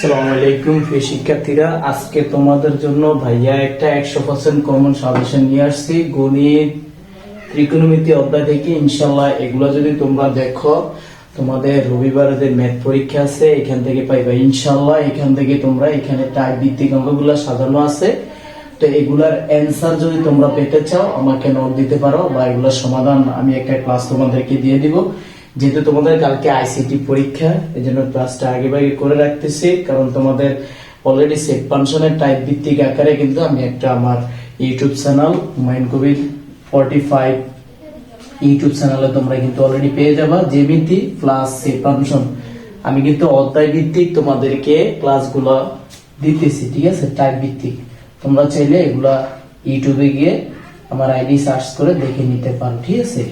আসসালামু আলাইকুম প্রিয় শিক্ষার্থীরা, আজকে তোমাদের জন্য ভাইয়া একটা 100% কমন সাজেশন নিয়ে আসছি গণিত ত্রিকোণমিতি অধ্যায় থেকে। ইনশাআল্লাহ এগুলো যদি তোমরা দেখো, তোমাদের রবিবারে যে ম্যাথ পরীক্ষা আছে এখান থেকে পাইবা ইনশাআল্লাহ। এখান থেকে তোমরা এখানে টাইপ ভিত্তিক অঙ্কগুলো সাজানো আছে, তো এগুলার অ্যান্সার যদি তোমরা পেতে চাও আমাকে নোট দিতে পারো, বা এগুলোর সমাধান আমি একটা ক্লাস তোমাদেরকে দিয়ে দিব। যেহেতু তোমাদের কালকে আইসিটি পরীক্ষা, এই জন্য ক্লাসটা আগে ভাগে করে রাখতেছি, কারণ তোমাদের অলরেডি সেট ফাংশনের টাইপ ভিত্তিক আকারে কিন্তু আমি একটা আমার YouTube channel Humayun Kabir 45 YouTube চ্যানেলে তোমরা কিন্তু অলরেডি পেয়ে যাবা জ্যামিতি প্লাস সেট ফাংশন। আমি কিন্তু অধ্যায় ভিত্তিক তোমাদেরকে ক্লাসগুলো দিতেছি, ঠিক আছে, টাইপ ভিত্তিক। তোমরা চাইলে এগুলা ইউটিউবে গিয়ে আমার আইডি সার্চ করে দেখে নিতে পারো, ঠিক আছে।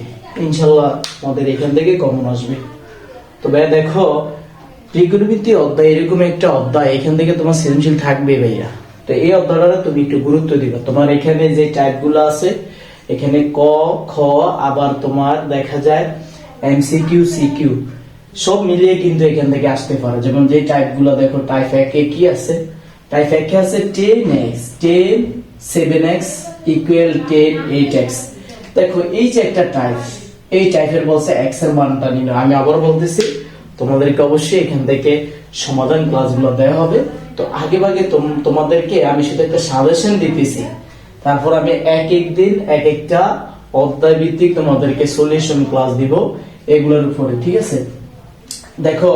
ইনশাআল্লাহ আমাদের এখান থেকে কমন আসবে। তো ভাই দেখো, ত্রিকোণমিতি অধ্যায় এরকম একটা অধ্যায়, এখান থেকে তোমার সৃজনশীল থাকবে ভাইয়া। তো এই অধ্যায়টা তুমি একটু গুরুত্ব দিবা। তোমার এখানে যে টাইপগুলো আছে, এখানে ক খ, আবার তোমার দেখা যায় এমসিকিউ সিকিউ সব মিলিয়ে কিন্তু এখান থেকে আসতে পারে। যেমন যে টাইপগুলো দেখো, টাইপ 1 এ কি আছে? টাইপ 1 এ আছে 10x 10 7x ইকুয়াল 10 8x। দেখো এই যে একটা টাইপ, এই টাইপের বলছে x এর মানটা নিন। আমি আবার বলতেছি, তোমাদেরকে অবশ্যই এখান থেকে সমাধান ক্লাসগুলো দেওয়া হবে। তো আগে ভাগে তোমাদেরকে আমি শুধু একটা সাজেশন দিতেছি, তারপর আমি এক এক দিন এক একটা অধ্যায় ভিত্তিক তোমাদেরকে সলিউশন ক্লাস দিব এগুলোর উপরে, ঠিক আছে। দেখো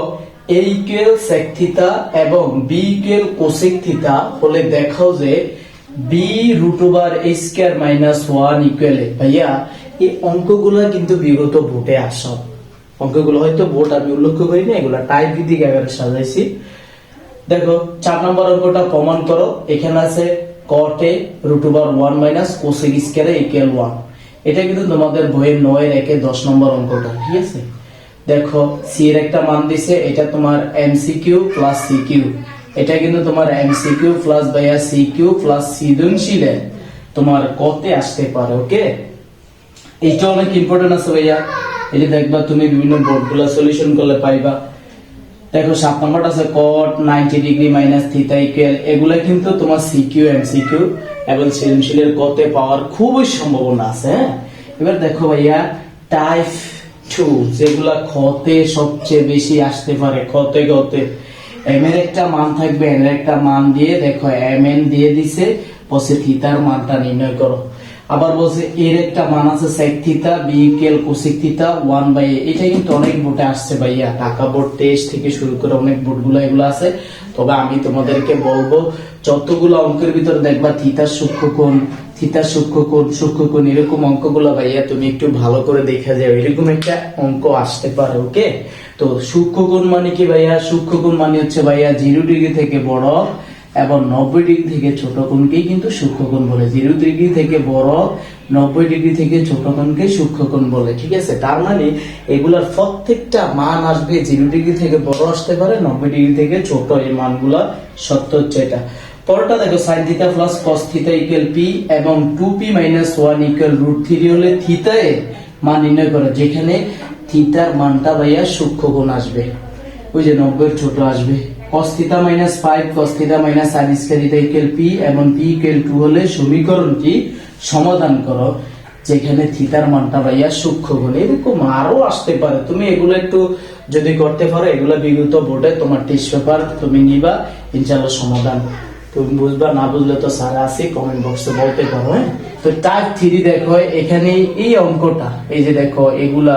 a ইকুয়াল sec থিটা এবং b ইকুয়াল cosec থিটা হলে দেখাও যে b √a square minus 1 equal. ভাইয়া এই অঙ্কগুলো কিন্তু বিগত বোর্ডে আসা অঙ্কগুলো, হয়তো বোর্ড আমি উল্লেখ করিনি, এগুলো টাইপ ভিত্তিক আকারে সাজাইছি। দেখো 4 নম্বর অঙ্কটা প্রমাণ করো। এখানে আছে cot a √1 minus cosec square equal 1। এটা কিন্তু তোমাদের বইয়ের 9 এর 1 এ 10 নম্বর অঙ্কটা, ঠিক আছে। দেখো c এর একটা মান দিছে, এটা তোমার এমসিকিউ প্লাস সিকিউ। এটা কিন্তু তোমার এমসিকিউ প্লাস ভাইয়া সিকিউ প্লাস সৃজনশীলে তোমার কতে আসতে পারে, ওকে। এটা অনেক ইম্পর্টেন্ট আছে ভাইয়া, এটা দেখবা তুমি বিভিন্ন বোর্ডগুলো সলিউশন করলে পাইবা। দেখো 7 নম্বরটা আছে cot 90 degree minus theta equal. এগুলা কিন্তু তোমার সিকিউ এমসিকিউ এবং সৃজনশীলের কতে পাওয়ার খুবই সম্ভাবনা আছে, হ্যাঁ। এবার দেখো ভাইয়া টাইপ 2 যেগুলা খতে সবচেয়ে বেশি আসতে পারে, খতে গতে m এর একটা মান থাকবে, n এর একটা মান দিয়ে দেখো mn দিয়ে দিছে, বসে থিটার মানটা নির্ণয় করো। আবার বলছে এর একটা মান আছে sec theta b equal cosec theta 1/a। এটা কিন্তু অনেক বোর্ডে আসছে ভাইয়া, ঢাকা বোর্ড টেস্ট থেকে শুরু করে অনেক বোর্ডগুলো এগুলো আছে। তবে আমি তোমাদেরকে বলবো, যতগুলো অঙ্কের ভিতরে দেখবা থিটার সূক্ষ্মকোণ সূক্ষ্মকোণ এরকম অঙ্কগুলো ভাইয়া তুমি একটু ভালো করে দেখা যায়, এরকম একটা অঙ্ক আসতে পারে, ওকে। তো সূক্ষ্মকোণ মানে কি ভাইয়া? সূক্ষ্মকোণ মানে হচ্ছে ভাইয়া 0 ডিগ্রি থেকে বড় এবং 90 ডিগ্রি থেকে ছোট কোণকেই কিন্তু সূক্ষ্মকোণ বলে। 0 ডিগ্রি থেকে বড়, 90 ডিগ্রি থেকে ছোট কোণকে সূক্ষ্মকোণ বলে, ঠিক আছে। তার মানে এগুলার প্রত্যেকটা মান আসবে 0 ডিগ্রি থেকে বড় আসতে পারে, 90 ডিগ্রি থেকে ছোট। এই মানগুলা সত্য হচ্ছে এটা। পরটা দেখো sin theta plus cos theta equal p এবং 2p মাইনাস 1 ইকুয়াল √3 হলে থিটা এর মান নির্ণয় করো, যেখানে থিটার মানটা ভাইয়া সূক্ষ্মকোণ আসবে, ওই যে 90 এর ছোট আসবে। cos theta minus 5 cos theta minus sin square theta equal p এবং p ইকুয়াল 2 হলে সমীকরণটি সমাধান করো, যেখানে থিটার মানটা ভাইয়া সূক্ষ্মকোণ। এরকম আরো আসতে পারে, তুমি এগুলো একটু যদি করতে পারো, এগুলো বিগত বোর্ডে তোমার টেস্ট পেপার তুমি নিবা, ইনশাআল্লাহ সমাধান তুমি বুঝবা। না বুঝলে তো স্যার আছে, কমেন্ট বক্সে বলতে পারো, হ্যাঁ। তো টাইপ 3 দেখো, এখানে এই অঙ্কটা, এই যে দেখো এগুলা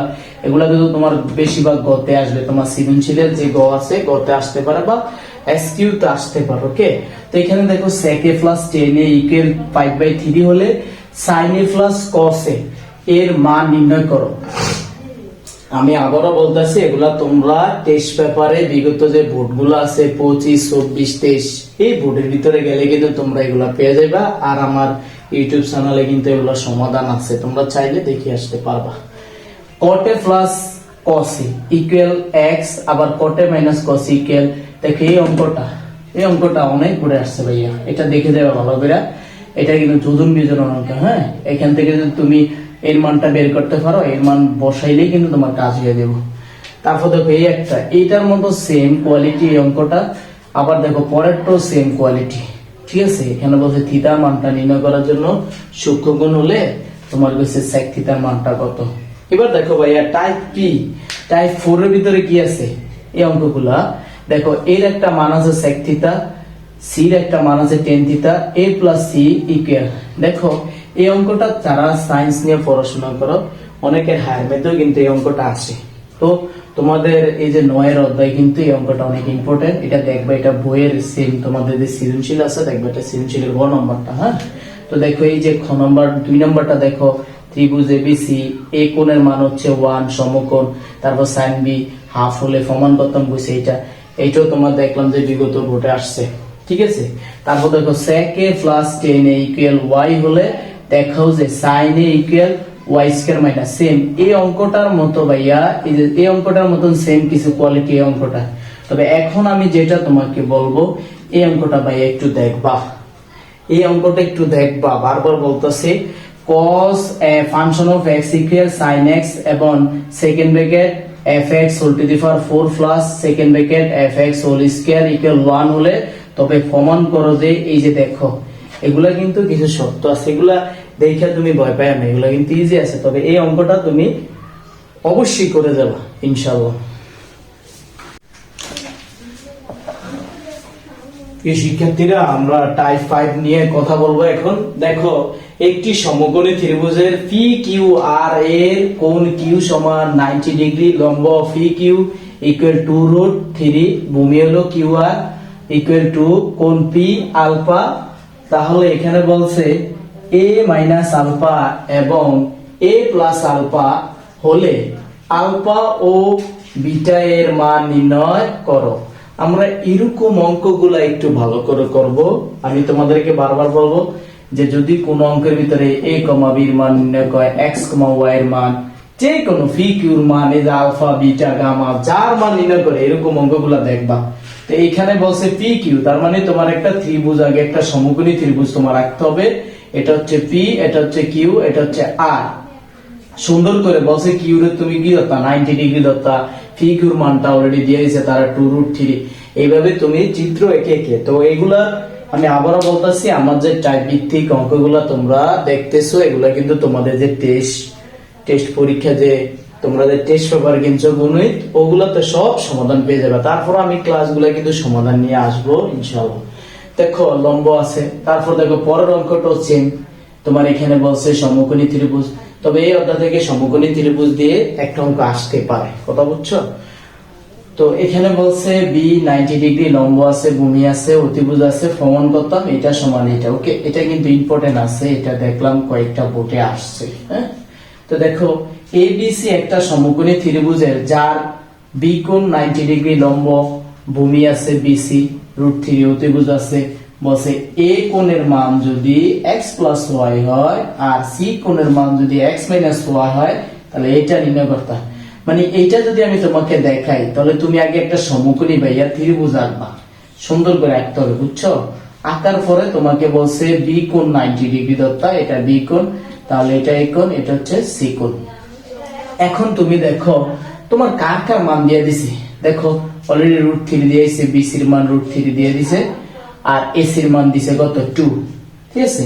কিন্তু তোমার বেশিরভাগ গতে আসবে। তোমার সৃজনশীলের যে গ আছে গতে আসতে পারে বা এসকিউ তে আসতে পারে, ওকে। তো এখানে দেখো sec a plus tan a equal 5/3 হলে sin a plus cos a এর মান নির্ণয় করো। আমি আবারও বলতেছি, এগুলা তোমরা টেস্ট পেপারে বিগত যে বোর্ডগুলো আছে 25 24 23 এই বোর্ডের ভিতরে গেলে কিন্তু তোমরা এগুলা পেয়ে যাবে। আর আমার ইউটিউব চ্যানেলে কিন্তু এগুলা সমাধান আছে, তোমরা চাইলে দেখে আসতে পারবা। cot a plus cos a equal x, আবার cot a minus cos a equal. দেখো এই অঙ্কটা অনেক বোর্ডে আসছে ভাইয়া, এটা দেখে যাবে ভালো করে। এটা কিন্তু যোজন বিয়োজন অঙ্ক, হ্যাঁ। এখান থেকে যদি তুমি এর মানটা বের করতে পারো, এর মান বসাইলেই কিন্তু তোমার কাজ হয়ে যাবে। তারপর দেখো এই একটা, এইটার মতো সেম কোয়ালিটি এই অঙ্কটা, আবার দেখো পরেরটাও সেম কোয়ালিটি, ঠিক আছে। এখানে বলছে থিতার মানটা নির্ণয় করার জন্য সূক্ষ্মকোণ হলে তোমার কাছে sec থিতার মানটা কত। এবার দেখো ভাইয়া টাইপ পি, টাইপ 4 এর ভিতরে কি আছে এই অঙ্কগুলা দেখো। এর একটা মান আছে sec থিতা, সি এর একটা মান আছে tan theta, a plus c equal. দেখো এই অঙ্কটা যারা সায়েন্স নিয়ে পড়াশোনা করো অনেকের হায়ার ম্যাথেও কিন্তু এই অঙ্কটা আসে। তো তোমাদের এই যে 9 এর অধ্যায় কিন্তু এই অঙ্কটা অনেক ইম্পর্টেন্ট। এটা দেখবে, এটা বইয়ের সেম তোমাদের যে সৃজনশীল আছে দেখবে, এটা সৃজনশীলের গ নম্বরটা। হ্যাঁ, তো দেখো এই যে খ নম্বর 2 নম্বরটা দেখো, ত্রিভুজ এবিসি এ কোণের মান হচ্ছে 1 সমকোণ, তারপর sin b হাফ হলে প্রমাণ করতাম বুঝছে। এইটাও তোমার দেখলাম যে বিগত বোর্ডে আসছে, ঠিক আছে। তারপর দেখো sec a plus tan a equal y হলে দেখাও যে sin a equal y square minus same এই অঙ্কটার মতো ভাইয়া, এই অঙ্কটার মতন সেম কিছু কোয়ালিটি এই অঙ্কটা। তবে এখন আমি যেটা তোমাকে বলবো এই অঙ্কটা ভাইয়া একটু দেখবা, এই অঙ্কটা একটু দেখবা। বারবার বলতেছে cos a function of x equal sin x এবং second bracket fx whole to the power 4 plus second bracket fx whole square equal 1 হলে তবে প্রমাণ করো যে এই যে দেখো এগুলা কিন্তু কিছু শর্ত আছে, এগুলা দেখে তুমি ভয় পায় না, এগুলা কিন্তু ইজি আছে। তবে এই অঙ্কটা তুমি অবশ্যই করে যাবা ইনশাআল্লাহ। শিক্ষার্থীরা আমরা টাইপ 5 নিয়ে কথা বলবো এখন। দেখো একটি সমকোণী ত্রিভুজের পি কিউ আর এর কোণ কিউ সমান 90 ডিগ্রি, লম্ব P Q equal to root 3, ভূমি হলো কিউ আর ইকুয়াল টু কোণ পি আলফা। তাহলে এখানে বলছে এ মাইনাস আলফা এবং এ প্লাস আলফা হলে আলফা ও বিটা এর মান নির্ণয় করো। আমরা এরকম অঙ্কগুলা একটু ভালো করে করব। আমি তোমাদেরকে বারবার বলবো যে যদি কোন অঙ্কের ভিতরে a, b এর মান নির্ণয় করে, x, y এর মান, যে কোনো পি কিউর মান, এই যে আলফা বিটা গামা যার মান নির্ণয় করে এরকম অঙ্কগুলা দেখবা। তো এখানে বলছে পি কিউ, তার মানে তোমার একটা ত্রিভুজ, আগে একটা সমকোণী ত্রিভুজ তোমার রাখতে হবে। এটা হচ্ছে পি, এটা হচ্ছে কিউ, এটা হচ্ছে আর। সুন্দর করে বলছে কিউ রে তুমি কি ধরতা 90 ডিগ্রি ধরতা, পি কিউর মানটা অলরেডি দিয়ে দিয়েছে তারা 2√3। এইভাবে তুমি চিত্র এঁকে এঁকে, তো এগুলা আমি আবারও বলতেছি, আমার যে টাইপ ভিত্তিক অঙ্কগুলা তোমরা দেখতেছো এগুলা কিন্তু তোমাদের যে টেস্ট পরীক্ষা যে তোমরা যে টেস্ট পেপার কিনছো গণিত, ওগুলাতে সব সমাধান পেয়ে যাবে। তারপর আমি ক্লাসগুলা কিন্তু সমাধান নিয়ে আসবো ইনশাআল্লাহ। দেখো লম্ব আছে, তারপর দেখো পরের অঙ্কটা সেম। তোমার এখানে বলছে সমকোণী ত্রিভুজ, তবে এই অধ্যায় থেকে সমকোণী ত্রিভুজ দিয়ে একটা অঙ্ক আসতে পারে, কথা বুঝছো। তো এখানে বলছে বি 90 ডিগ্রি, লম্ব আছে, ভূমি আছে, অতিভুজ আছে, প্রমাণ করতাম এটা সমান এটা। ওকে, এটা কিন্তু ইম্পর্টেন্ট আছে, এটা দেখলাম কয়েকটা বোর্ডে আসছে। হ্যাঁ, তো দেখো এবিসি একটা সমকোণী ত্রিভুজের যার বি কোণ 90 ডিগ্রি, লম্ব, ভূমি আছে বিসি, √3, অতিভুজ আছে। বলছে এ কোণের মান যদি x প্লাস ওয়াই হয় আর সি কোণের মান যদি x মাইনাস ওয়াই হয় তাহলে এটা নির্ণয় করতে। মানে এইটা যদি আমি তোমাকে দেখাই তাহলে তুমি আগে একটা সমকোণী ভাইয়া ত্রিভুজ আঁকবা, সুন্দর করে আঁকতে হবে, বুঝছো। আঁকার পরে তোমাকে বলছে বি কোণ 90 ডিগ্রি ধরতা, এটা বি কোণ, তাহলে এটা এ কোণ, এটা হচ্ছে সি কোণ। এখন তুমি দেখো তোমার কার কার মান দিয়ে দিছে, দেখো অলরেডি √3 দিয়ে দিছে, বিসির মান √3 দিয়ে দিছে, আর এসির মান দিছে কত 2, ঠিক আছে।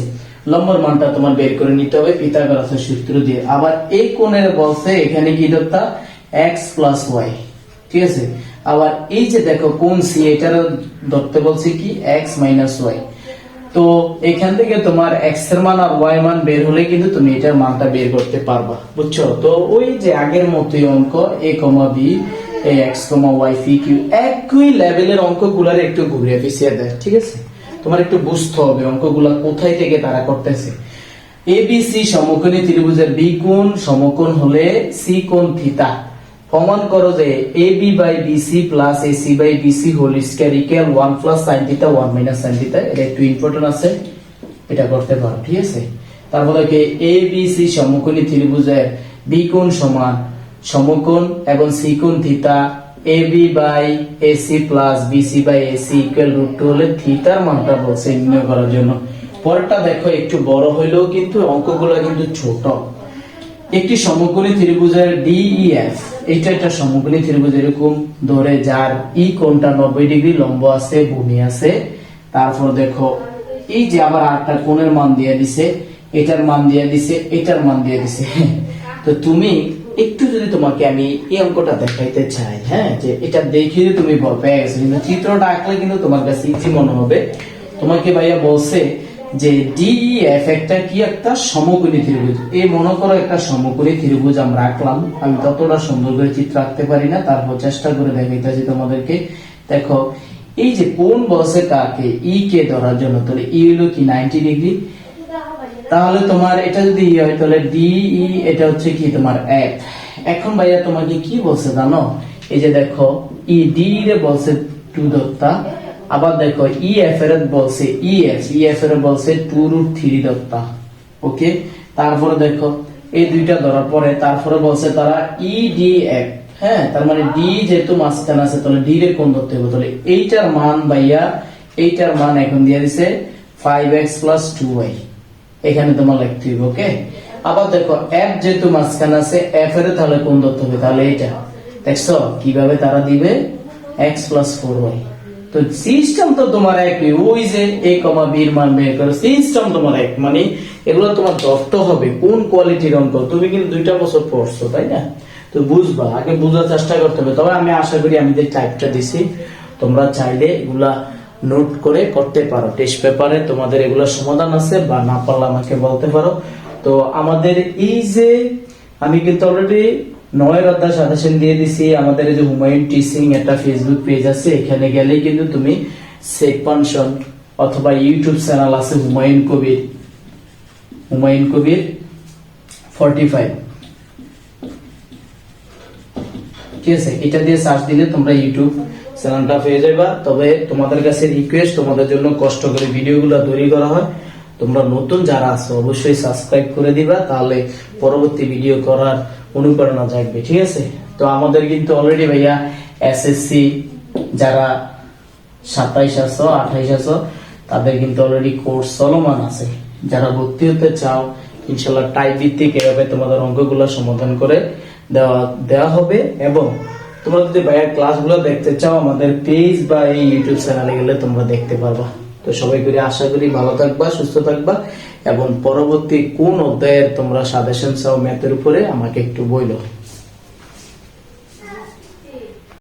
লম্বর মানটা তোমার বের করে নিতে হবে পিথাগোরাসের সূত্র দিয়ে। আবার এই কোণের বলছে এখানে কি ধরতা x প্লাস ওয়াই, ঠিক আছে। আবার এই যে দেখো কোণ সি, এটার ধরতে বলছে কি x মাইনাস ওয়াই। তো এখান থেকে তোমার x এর মান আর y মান বের হলে কিন্তু তুমি এটার মানটা বের করতে পারবা, বুঝছো। তো ওই যে আগের মতোই অঙ্ক a, b, x, y, p, q, একই লেভেলের অঙ্কগুলার একটু ঘুরিয়ে পিছিয়ে দেয়, ঠিক আছে। তোমার একটু বুঝতে হবে অঙ্কগুলা কোথায় থেকে তারা করতেছে। এবিসি সমকোণী ত্রিভুজের বি কোণ সমকোণ হলে সি কোণ থিতা। প্রমাণ করো যে AB by BC plus AC by BC whole square equal 1 plus sin theta 1 minus sin theta. এটা একটু ইম্পর্টেন্ট আছে, এটা করতে পারো, ঠিক আছে। তারপর দেখো ABC সমকোণী ত্রিভুজের বি কোণ সমান সমকোণ এবং সি কোণ theta, AB by AC plus BC by AC equal √2 হলে থিটার মানটা বলছে নির্ণয় করার জন্য। পরেরটা দেখো একটু বড় হইলেও কিন্তু অঙ্কগুলো কিন্তু ছোট। একটি সমকোণী ত্রিভুজের DEF, এটা একটা সমকোণী ত্রিভুজ এরকম ধরে যার ই কোণটা 90 ডিগ্রি লম্ব আছে, ভূমি আছে। তারপর দেখো এই যে আবার আটটা কোণের মান দিয়ে দিছে, এটার মান দিয়ে দিছে, এটার মান দিয়ে দিছে। তো তুমি একটু যদি তোমাকে আমি এই অঙ্কটা দেখাইতে চাই, হ্যাঁ, যে এটা দেখে তুমি ভয় পেয়ে গেছো, কিন্তু চিত্রটা আঁকলে কিন্তু তোমার কাছে ইজি মনে হবে। তোমাকে ভাইয়া বলছে যে DEF একটা কি, একটা সমকোণী ত্রিভুজ। এই মনে করো একটা সমকোণী ত্রিভুজ আমরা আঁকলাম। আমি ততটা সুন্দর করে চিত্র আঁকতে পারি না, তারপর চেষ্টা করে দেখাইতেছি তোমাদেরকে। দেখো এই যে কোণ বলছে কাকে, ই কে ধরার জন্য, তাহলে ই হলো কি 90 ডিগ্রি। তাহলে তোমার এটা যদি ই হয় তাহলে DE এটা হচ্ছে কি তোমার 1। এখন ভাইয়া তোমাকে কি বলছে জানো, এই যে দেখো ই ডি রে বলছে 2 দত্তা, আবার দেখো EF এর বলছে EF এর বলছে 2√3 দত্তা। ওকে, তারপরে দেখো এই দুইটা ধরার পরে তারপরে বলছে তারা EDF, হ্যাঁ, তার মানে ডি যেহেতু মাঝখানে আছে তাহলে ডি রে কোণ ধরতে হবে। তাহলে এইটার মান ভাইয়া, এইটার মান এখন দিয়ে দিছে 5x + 2y, এখানে তোমার লিখতে হবে। ওকে, আবার দেখো F যেহেতু মাঝখানে আছে, F এর তাহলে কোণ ধরতে হবে, তাহলে এইটা দেখছো কিভাবে তারা দিবে, x + 4y। তো সিস্টেম তো তোমার একই, ওই যে a, b এর মান বের করো, সিস্টেম তোমার এক। মানে এগুলো তোমার ধরতে হবে কোন কোয়ালিটির অঙ্ক। তুমি কিন্তু 2টা বছর পড়ছো, তাই না? তো বুঝবা, আগে বোঝার চেষ্টা করতে হবে। তবে আমি আশা করি আমি যে টাইপটা দিছি তোমরা চাইলে এগুলা নোট করে করতে পারো। টেস্ট পেপারে তোমাদের এগুলা সমাধান আছে, বা না পারলে আমাকে বলতে পারো। তো আমাদের এই যে আমি কিন্তু অলরেডি 9 অধ্যায় সাজেশন দিয়ে দিছি। আমাদের এই যে হুমায়ুন টিচিং একটা ফেসবুক পেজ আছে, এখানে গেলেই কিন্তু তুমি সেকশন অথবা ইউটিউব চ্যানেল আছে হুমায়ুন কবির 45, ঠিক আছে, এটা দিয়ে সার্চ দিলে তোমরা ইউটিউব চ্যানেলটা পেয়ে যাবে। তবে তোমাদের কাছে রিকোয়েস্ট, তোমাদের জন্য কষ্ট করে ভিডিওগুলো তৈরি করা হয়, তোমরা নতুন যারা আছো অবশ্যই সাবস্ক্রাইব করে দিবা, তাহলে পরবর্তী ভিডিও করার অনুপ্রেরণা জাগবে, ঠিক আছে? তো আমাদের কিন্তু অলরেডি ভাইয়া এসএসসি যারা 27 আছো 28 আছো তাদের কিন্তু অলরেডি কোর্স চলমান আছে। যারা ভর্তি হতে চাও ইনশাআল্লাহ টাইপ ভিত্তিক এভাবে তোমাদের অঙ্কগুলো সমাধান করে দেওয়া হবে। এবং তোমরা যদি ভাইয়া ক্লাসগুলো দেখতে চাও আমাদের পেজ বা এই ইউটিউব চ্যানেলে গেলে তোমরা দেখতে পারবা। তো সবাই করে আশা করি ভালো থাকবা, সুস্থ থাকবা, এবং পরবর্তী কোন অধ্যায়ের তোমরা সাজেশন চাও ম্যাথের উপরে আমাকে একটু বলো।